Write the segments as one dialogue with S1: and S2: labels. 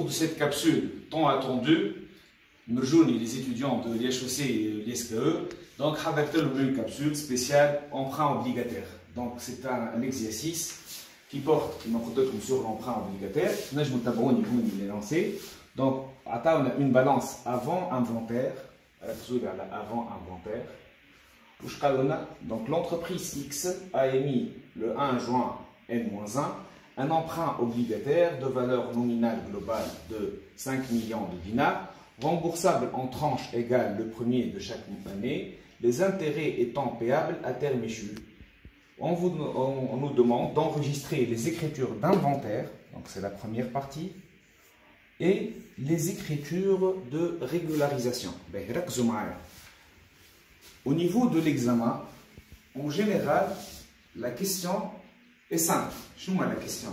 S1: cours de cette capsule tant attendue, Merjouni, les étudiants de l'IHEC et l'ISKE, donc une capsule spéciale emprunt obligataire. Donc c'est un exercice qui porte sur l'emprunt obligataire. Là, je vous l'ai lancé. Donc, on a une balance avant inventaire. Avant inventaire. Donc l'entreprise X a émis le 1 juin N-1 un emprunt obligataire de valeur nominale globale de 5 millions de dinars, remboursable en tranches égales le premier de chaque année, les intérêts étant payables à terme échu. On nous demande d'enregistrer les écritures d'inventaire, donc c'est la première partie, et les écritures de régularisation. Au niveau de l'examen, en général, la question est simple. La question.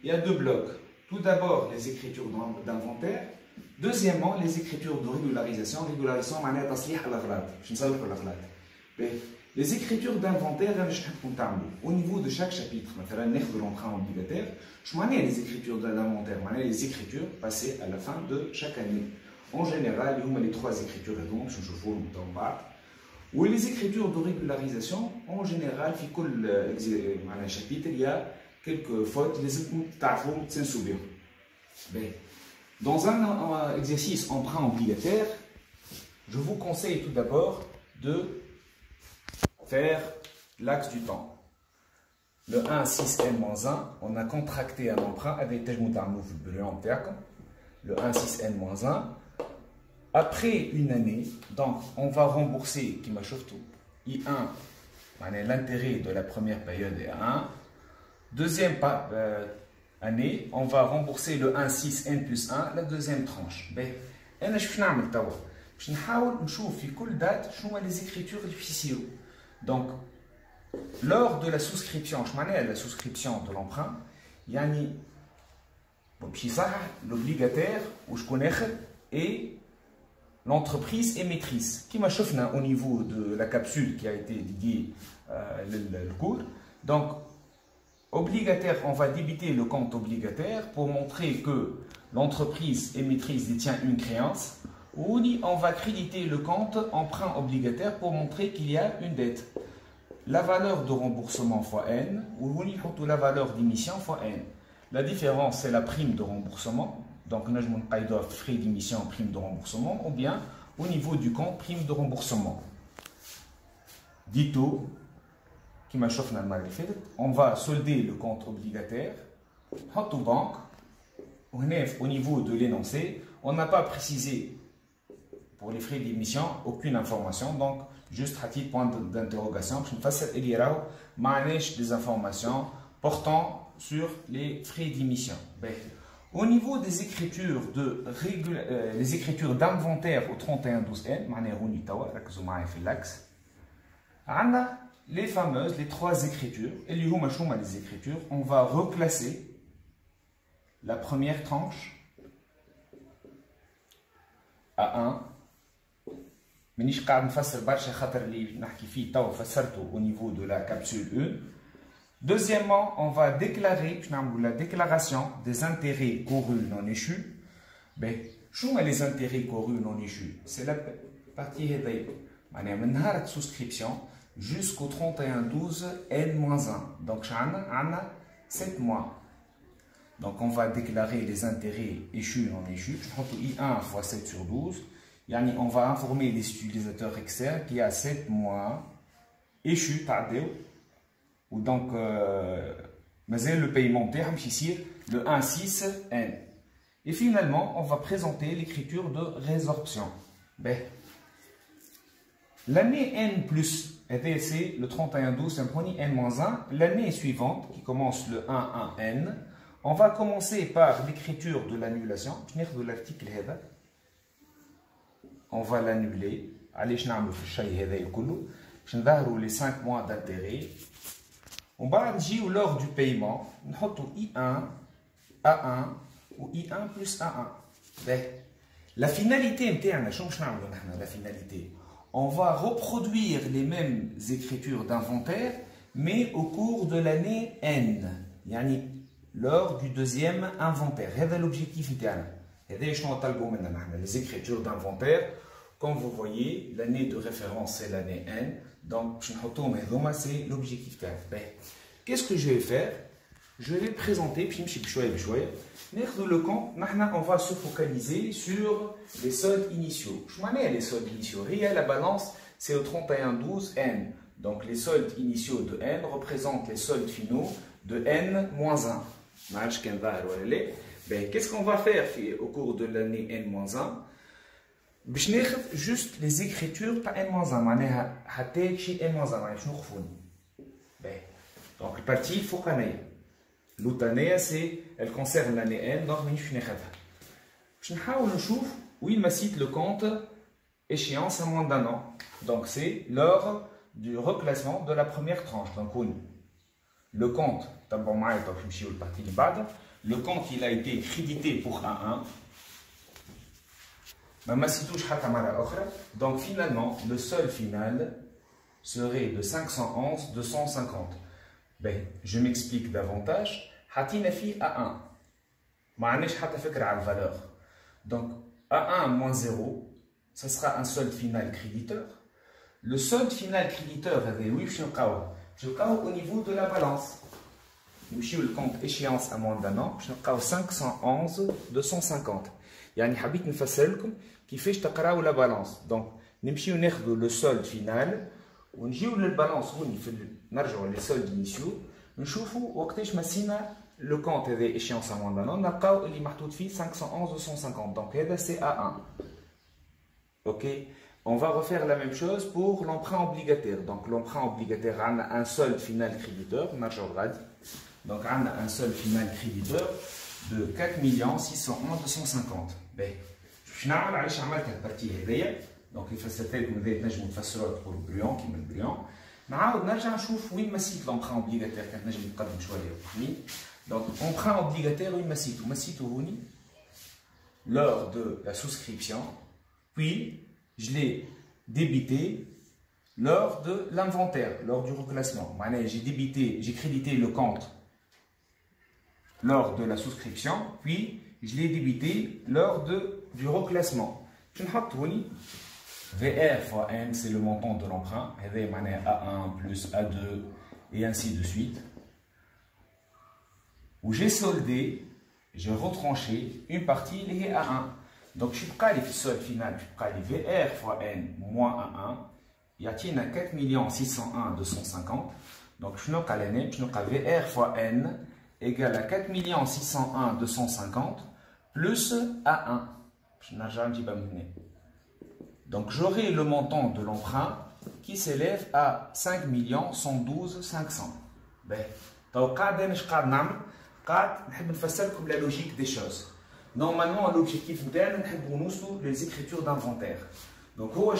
S1: Il y a deux blocs. Tout d'abord, les écritures d'inventaire. Deuxièmement, les écritures de régularisation. Régularisation, les écritures d'inventaire, au niveau de chaque chapitre, de l'emprunt obligataire, les écritures d'inventaire, les écritures passées à la fin de chaque année. En général, il y a les trois écritures, donc je vous le bas. Ou les écritures de régularisation, en général, dans chaque chapitre, il y a quelques fautes, dans un exercice emprunt obligataire, je vous conseille tout d'abord de faire l'axe du temps. Le 1,6n-1, on a contracté un emprunt avec le 1,6n-1. Après une année, donc on va rembourser qui m'a chauffé I1, l'intérêt de la première période est à 1. Deuxième année, on va rembourser le 1,6n plus 1, la deuxième tranche. Je vais les écritures difficiles. Donc, lors de la souscription, la souscription de l'emprunt, il y a l'obligataire, où je connais, et l'entreprise émettrice, qui m'a chauffé au niveau de la capsule qui a été dédiée le cours. Donc, obligataire, on va débiter le compte obligataire pour montrer que l'entreprise émettrice détient une créance. Ou on va créditer le compte emprunt obligataire pour montrer qu'il y a une dette. La valeur de remboursement fois N, ou la valeur d'émission fois N. La différence, c'est la prime de remboursement. Donc, nous avons frais d'émission, prime de remboursement, ou bien au niveau du compte, prime de remboursement. Dito, qui m'a chauffé dans le on va solder le compte obligataire, hot banque, au niveau de l'énoncé, on n'a pas précisé pour les frais d'émission aucune information, donc juste à titre point d'interrogation, je ne fasse des informations portant sur les frais d'émission. Au niveau des écritures les écritures d'inventaire au 3112N, les fameuses, les trois écritures, les écritures, on va replacer la première tranche à 1. au niveau de la capsule 1. Deuxièmement, on va déclarer la déclaration des intérêts courus non échus. Les intérêts courus non échus, c'est la partie de souscription jusqu'au 31-12 N-1. Donc, on a 7 mois. Donc, on va déclarer les intérêts échus non échus. I1 fois 7 sur 12. On va informer les utilisateurs externes qu'il y a 7 mois échus, ou donc le paiement terme ici, le 1,6N. Et finalement, on va présenter l'écriture de résorption. L'année N plus, c'est le 31-12, c'est un premier N-1. L'année suivante, qui commence le 1-1N, on va commencer par l'écriture de l'annulation. De l'article, on va l'annuler. Allez, je vais les 5 mois d'intérêt. On va dire lors du paiement, on va I1, A1 ou I1 plus A1. La finalité, la finalité, on va reproduire les mêmes écritures d'inventaire, mais au cours de l'année N. lors du deuxième inventaire. C'est l'objectif interne. Les écritures d'inventaire, comme vous voyez, l'année de référence c'est l'année N. Donc, c'est l'objectif interne. Qu'est-ce que je vais faire? Je vais présenter, le compte, on va se focaliser sur les soldes initiaux. Je m'en les soldes initiaux. La balance, c'est au 31-12 N. Donc, les soldes initiaux de N représentent les soldes finaux de N-1. Qu'est-ce qu'on va faire au cours de l'année N-1? Juste les écritures par N-1. Donc, la partie focalisée. L'autre année, elle concerne l'année N, donc je vais voir où il me cite le compte échéance à moins d'un an. Donc c'est lors du reclassement de la première tranche. Donc le compte, le compte il a été crédité pour un 1. Donc finalement, le solde final serait de 511 250. Je m'explique davantage. حطينا فيه A1 ما عندناش حتى فكرة على الفالور. Donc A1 moins 0 ça sera un solde final créditeur. Le solde final créditeur au niveau de la balance. نمشيو le compte échéance à moins d'un an باش نلقاو 511 250. يعني حبيت نفسر لكم كيفاش تقراو la balance. Donc نمشيو ناخذوا le solde final ونجيو للبالانس هوني نرجعوا les soldes initiaux. نشوفوا وقتاش مسينا le compte هذا échéance à moins d'un an نلقاو اللي محطوط فيه 511 250. Donc هذا c'est A1. OK, on va refaire la même chose pour l'emprunt obligataire. Donc l'emprunt obligataire on a un solde final créditeur نرجعوا غادي. Donc on a un solde final créditeur de 4 601 250. باش نعمل علاش عملت البارتي هذيا. Donc il فسرت لكم هذا تنجموا تفسروها تقولوا بريون كيما البريون. نعاود نرجع نشوف وين ما سيت l'emprunt obligataire كانت نجم نقدم شويه وحميد. Donc emprunt obligataire وين ما سيتو هوني lors de la souscription, puis je l'ai débité lors de l'inventaire, lors du reclassement. J'ai crédité le compte lors de la souscription, puis je l'ai débité lors du reclassement. Je vais VR fois N, c'est le montant de l'emprunt. A1 plus A2 et ainsi de suite. Où j'ai soldé, j'ai retranché une partie liée à 1. Donc, je suis pas les soldes final, je suis pas les VR fois N moins A1. Il y a 4 601 250. Donc, je n'ai qu'à l'année, je n'ai qu'à VR fois N égale à 4 601 250 plus A1. Je n'ai jamais pas mené. Donc, j'aurai le montant de l'emprunt qui s'élève à 5 112 500. Donc, je vais la logique des choses. Normalement, l'objectif interne, c'est les écritures d'inventaire. Donc, on va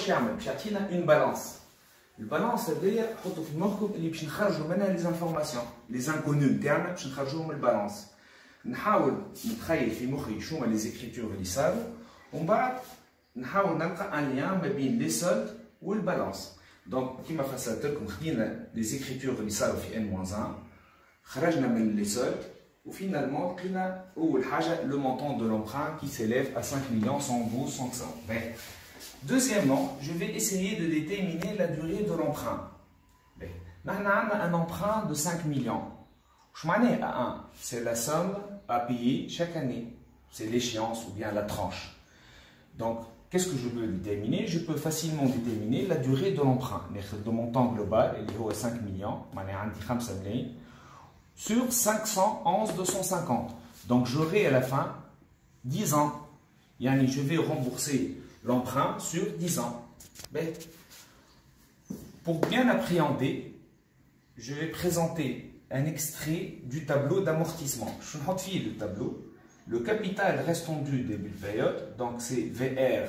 S1: une balance. La balance, c'est-à-dire les informations, les inconnus internes, pour la balance. On va essayer les écritures qui savent. On va un lien entre les soldes et la balance. Donc, comme je vous les écritures qui savent N-1, خرجنا من les soldes. Et finalement, le montant de l'emprunt qui s'élève à 5 112 500. Deuxièmement, je vais essayer de déterminer la durée de l'emprunt. Nous avons un emprunt de 5 millions. C'est la somme à payer chaque année. C'est l'échéance ou bien la tranche. Donc, qu'est-ce que je peux déterminer? Je peux facilement déterminer la durée de l'emprunt. Le montant global est 5 millions. Sur 511 250. Donc j'aurai à la fin 10 ans. Yani, je vais rembourser l'emprunt sur 10 ans. Pour bien appréhender, je vais présenter un extrait du tableau d'amortissement. Je vais le tableau. Le capital restendu début de période, donc c'est VR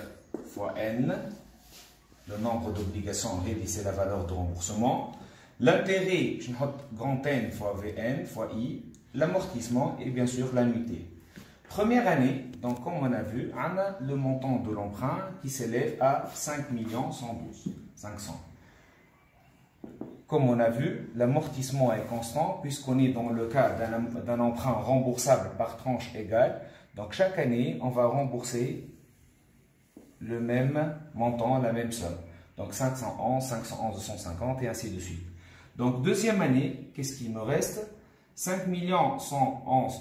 S1: fois N, le nombre d'obligations réalisées, c'est la valeur de remboursement. L'intérêt, je note grand N fois Vn fois I, l'amortissement et bien sûr l'annuité. Première année, donc comme on a vu, on a le montant de l'emprunt qui s'élève à 5 112 500. comme on a vu, l'amortissement est constant puisqu'on est dans le cas d'un emprunt remboursable par tranche égale. Donc chaque année, on va rembourser le même montant, la même somme. Donc 511, 511, 250 et ainsi de suite. Donc deuxième année, qu'est-ce qu'il me reste? 5 111,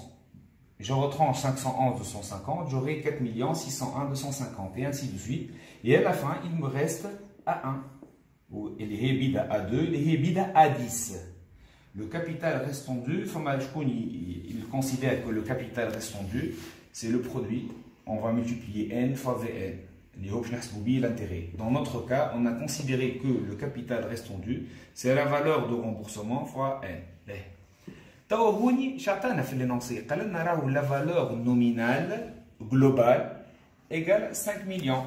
S1: je retranche 511, 250, j'aurai 4 601, 250 et ainsi de suite. Et à la fin, il me reste A1. Il est bida A2, il est bida A10. Le capital restant dû, il considère que le capital restant dû, c'est le produit. On va multiplier N fois Vn. L'intérêt. Dans notre cas, on a considéré que le capital restant dû, c'est la valeur de remboursement fois N. La valeur nominale globale égale 5 millions.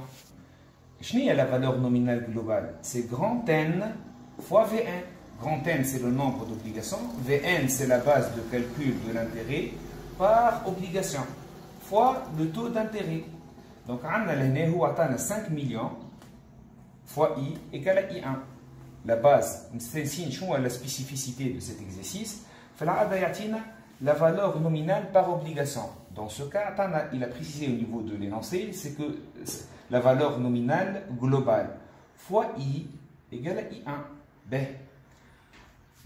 S1: Quelle est la valeur nominale globale? C'est grand N fois Vn. Grand N, c'est le nombre d'obligations. Vn, c'est la base de calcul de l'intérêt par obligation fois le taux d'intérêt. Donc, on a 5 millions fois I égale à I1. La base, c'est la spécificité de cet exercice. La valeur nominale par obligation. Dans ce cas, il a précisé au niveau de l'énoncé, c'est que la valeur nominale globale fois I égale à I1. B.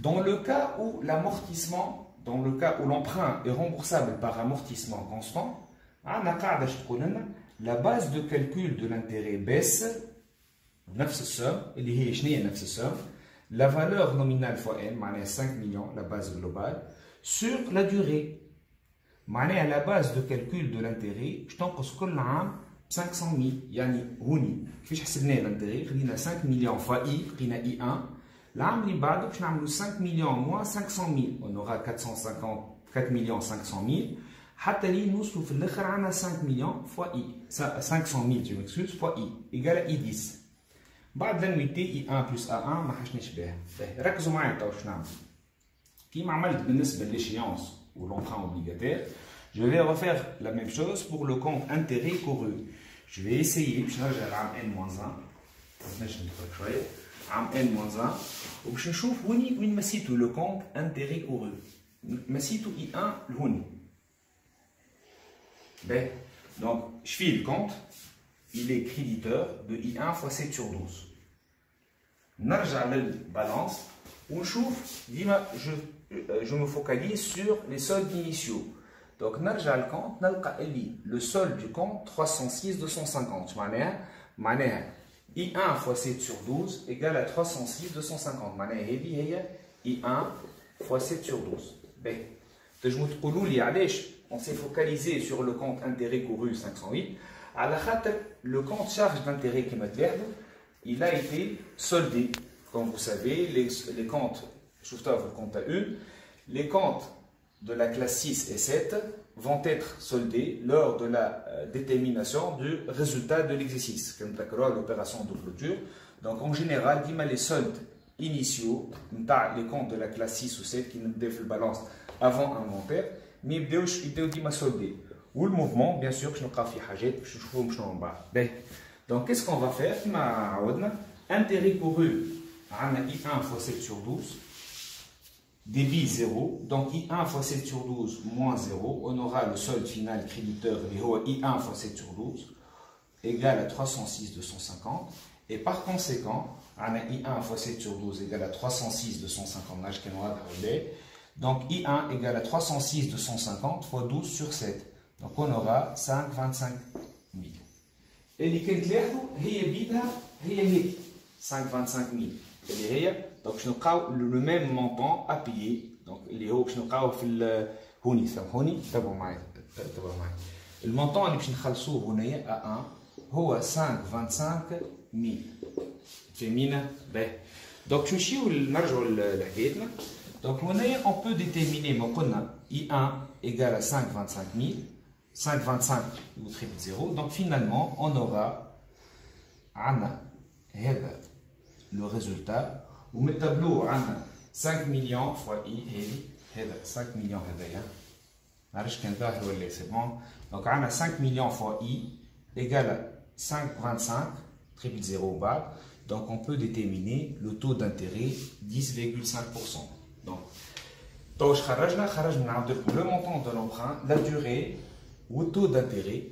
S1: Dans le cas où l'amortissement, dans le cas où l'emprunt est remboursable par amortissement constant, la base de calcul de l'intérêt baisse, la valeur nominale fois N, 5 millions, la base globale, sur la durée. La base de calcul de l'intérêt, je t'en pose 500 000. Yani, houni, كيفاش حسبنا l'intérêt, خدينا 5 millions fois I, خدينا I1. L'an اللي بعده باش نعملوا 5 millions moins 500 000. On aura 4 millions 500 000. حتى لي نوصلوا في الاخر عندنا 5 مليون فوا اي 500 000 جو مكسوس فوا اي ايكال اي 10. بعد لانويتي اي 1 بلس ا 1 ما حشناش بها. ركزوا معايا تو واش نعمل. كيما عملت بالنسبه لليشيونس والemprunt obligataire, je vais refaire la même chose pour le compte intérêt couru. Je vais essayer باش نرجع لعام n-1 باش نفرق شويه عام n-1 وباش نشوف وين مسيتو لو كونت انتيري كورو. مسيتو اي 1 لهوني. Ben, donc, je fais le compte, il est créditeur de I1 fois 7 sur 12. Narja la balance, ou je me focalise sur les soldes initiaux. Donc, narja le compte, le solde du compte 306 250. I1 fois 7 sur 12 égale à 306 250. I1 fois 7 sur 12. Ben, je me dis, on s'est focalisé sur le compte intérêt couru 508. À la khater, le compte charge d'intérêt qui m'a il a été soldé. Comme vous savez, les comptes, le compte à 1, les comptes de la classe 6 et 7 vont être soldés lors de la détermination du résultat de l'exercice, comme l'opération de clôture. Donc en général, les soldes initiaux, les comptes de la classe 6 ou 7 qui nous défient la balance avant inventaire, mais ils ont dit soldé. Ou le mouvement, bien sûr, je ne sais pas. Donc, qu'est-ce qu'on va faire? Intérêt couru, I1 fois 7 sur 12, débit 0. Donc, I1 fois 7 sur 12 moins 0. On aura le solde final créditeur, I1 fois 7 sur 12, égale à 306 250. Et par conséquent, I1 fois 7 sur 12 égale à 306 250. Donc, I1 égale à 306 250 fois 12 sur 7. Donc, on aura 525 000. Et les calculs, il 525 000. Donc, je vais le même montant à payer. Donc, il est le montant اللي باش نخلصوه هنايا A1 هو 525 000. فهمينا؟ باهي. Donc, نمشيو نرجعوا لحكايتنا. Donc, on peut déterminer I1 égale à 525 000, 525 ou triple 0. Donc, finalement, on aura le résultat. Ou le tableau, 5 millions fois I, 5 millions. C'est bon. Donc, on a 5 millions fois I égale à 525, triple 0 bas. Donc on peut déterminer le taux d'intérêt 10,5%. Donc, le montant de l'emprunt, la durée ou le taux d'intérêt.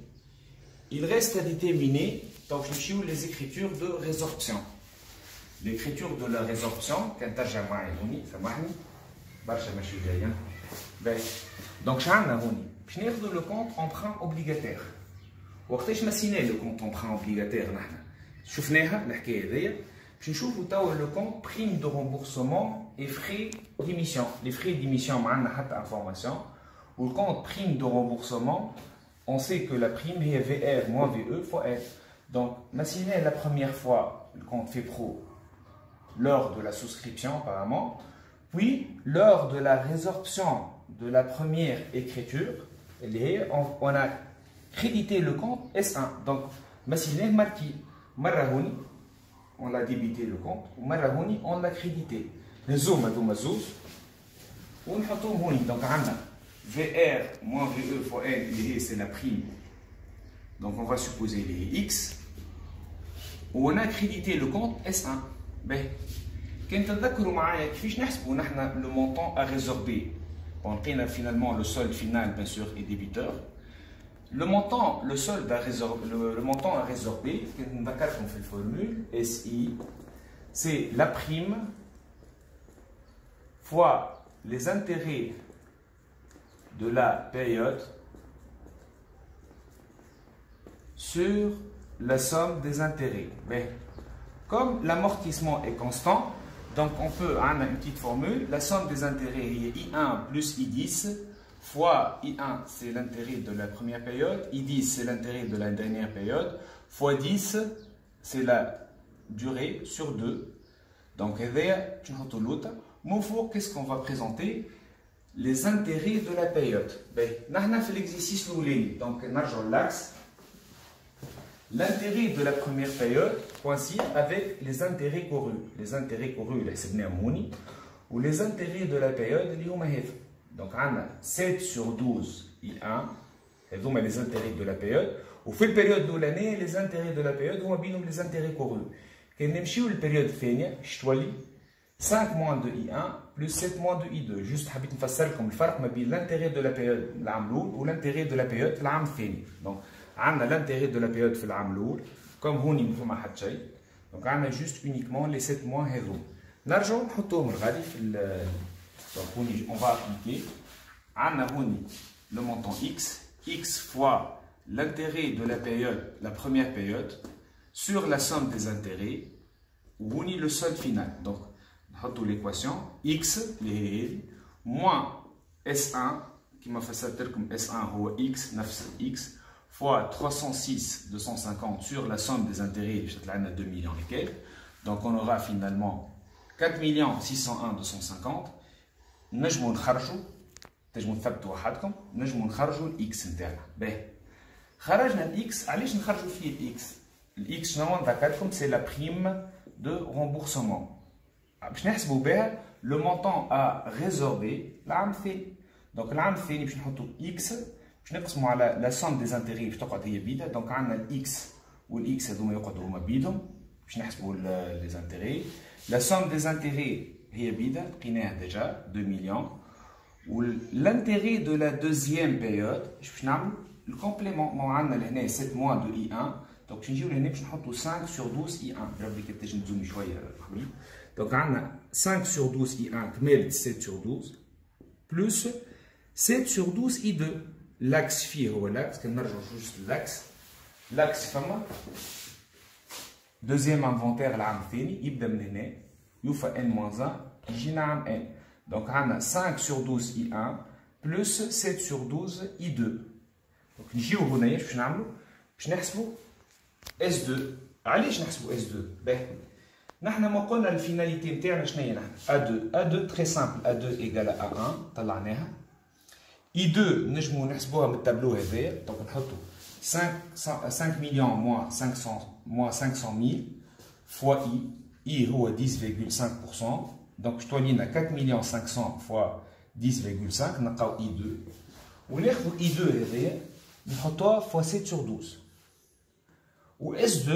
S1: Il reste à déterminer donc, les écritures de résorption. L'écriture de la résorption, donc, je vais le compte emprunt obligataire. وقتاش مسينا le compte emprunt obligataire نحن شفناها الحكايه هذيا باش نشوفوا توا le compte prime de remboursement et frais d'émission. Les frais d'émission ما عندنا حتى information. Ou le compte prime de remboursement, on sait que la prime est VR moins VE fois R. Donc, masina la première fois le compte fait pro lors de la souscription apparemment, puis lors de la résorption de la première écriture, on a crédité le compte S1. Donc, masina marqué marahoni, on l'a débité le compte, ou marahoni on l'a crédité. Les zoom à domazouz, on a donc VR moins VE fois N, c'est la prime. Donc on va supposer les X. Où on a crédité le compte S1. Ben, le montant à résorber. On a finalement le solde final, bien sûr, et débiteur. Le montant à résorber, on fait la formule SI, c'est la prime fois les intérêts de la période sur la somme des intérêts. Mais comme l'amortissement est constant, donc on peut, on a une petite formule, la somme des intérêts est I1 plus I10 fois I1 c'est l'intérêt de la première période, I10 c'est l'intérêt de la dernière période, fois 10 c'est la durée sur 2. Donc qu'est-ce qu'on va présenter? Les intérêts de la période. Nous avons fait l'exercice donc l'axe. L'intérêt de la première période coïncide avec les intérêts courus. Les intérêts courus, c'est ou les intérêts de la période, donc on a 7 sur 12 I1, et donc les intérêts de la période. Au fait, la période de l'année, les intérêts de la période, on a les intérêts courus. Quand on a la période fénia, 5 moins de I1 plus 7 moins de I2. Juste, je vais vous faire l'intérêt de la période ou l'intérêt de la période donc, on a l'intérêt de la période في العام الأول comme هوني ما فما حتى شيء. Donc on a juste uniquement les 7 mois هذو. نرجعوا نحطوهم غادي في donc هوني on va appliquer. On a هوني le montant x fois l'intérêt de la période, la première période, sur la somme des intérêts, ou هوني le solde final. Donc نحطوا l'équation x moins S1 qui m'a fait ça comme S1 هو x نفس x fois 306 250 sur la somme des intérêts, de 2 millions et quelques. Donc on aura finalement 4 601 250. نجموا نخرجوا نثبتوا وحدكم نجموا نخرجوا الاكس نتاعنا. باهي خرجنا الاكس. علاش نخرجوا فيه الاكس؟ الاكس شنو نذكركم سي لا بريم دو رومبورسمون. باش نحسبوا بها لو مونطون ا ريزوربي العام الثاني. دونك العام الثاني باش نحطوا اكس باش نقسموا على لا سوم دي زانتيغي باش تقعد هي بيدها. دونك عندنا الاكس والاكس هذوما يقعدوا هما بيدهم باش نحسبوا لي زانتيغي. لا سوم دي زانتيغي هي بيدها لقيناها ديجا 2 مليون. والانتيغي دو لا دوزيام بيريود باش نعملوا الكومبليمون. ما عندنا لهنا 7 موا دو اي 1. دونك باش نجيو لهنا باش نحطوا 5 sur 12 اي 1. ربي كي تنجم تزومي شويه حبيب. دونك عندنا 5 sur 12 اي 1 كملت 7 sur 12 بلس 7 sur 12 اي 2. لاكس فيه هو لاكس. كنرجعوا جوست لاكس فما دوزيام انفونتير العام الثاني يبدا من هنا يوفى ان موان 1 يجينا عام ان. دونك عندنا 5 sur 12 اي 1 بلس 7 sur 12 اي 2. دونك نجيو هنايا باش نعملوا باش نحسبوا اس 2. علاش نحسبوا اس 2؟ باهي نحنا ما قلنا الفيناليتي نتاعنا شنو هي؟ نحن A2 تري سامبل A2 ايكال A1 طلعناها. I2 نجمو نحسبوها من التابلو هذايا. دونك نحطو 5 مليون موان 500 000 fois I هو 10,5%. دونك شتو لينا 4 مليون 500 fois 10,5 نلقاو I2 وناخذو I2 هذايا نحطوها fois 7 sur 12. و S2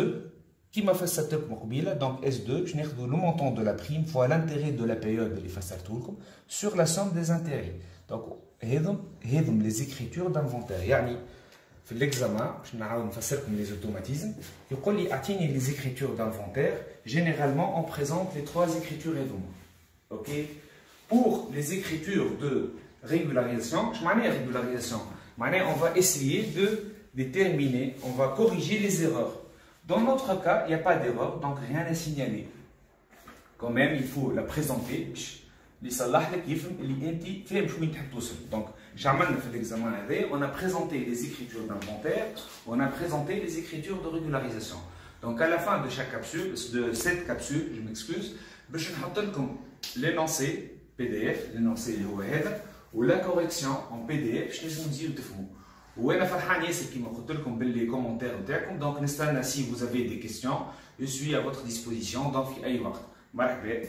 S1: Qui m'a fait cette mobile, donc S2, je n'ai le montant de la prime fois l'intérêt de la période de l'effaceur sur la somme des intérêts. Donc, les écritures d'inventaire. Yani, في l'examen, je vais vous faire les automatismes. Il dit les écritures d'inventaire. Généralement, on présente les trois écritures ok. Pour les écritures de régularisation, je m'en ai régularisation. On va essayer de déterminer, on va corriger les erreurs. Dans notre cas, il n'y a pas d'erreur, donc rien n'est signalé. Quand même, il faut la présenter. Donc, l'examen, on a présenté les écritures d'inventaire, on a présenté les écritures de régularisation. Donc, à la fin de chaque capsule, de cette capsule, je m'excuse, je vais vous l'énoncé PDF, l'énoncé ou la correction en PDF, je vais vous dire. وانا فرحان ياسر كيما قلت لكم باللي كومونتير نتاعكم دونك نستنى si vous avez des questions je suis à votre disposition donc في اي وقت مرحبا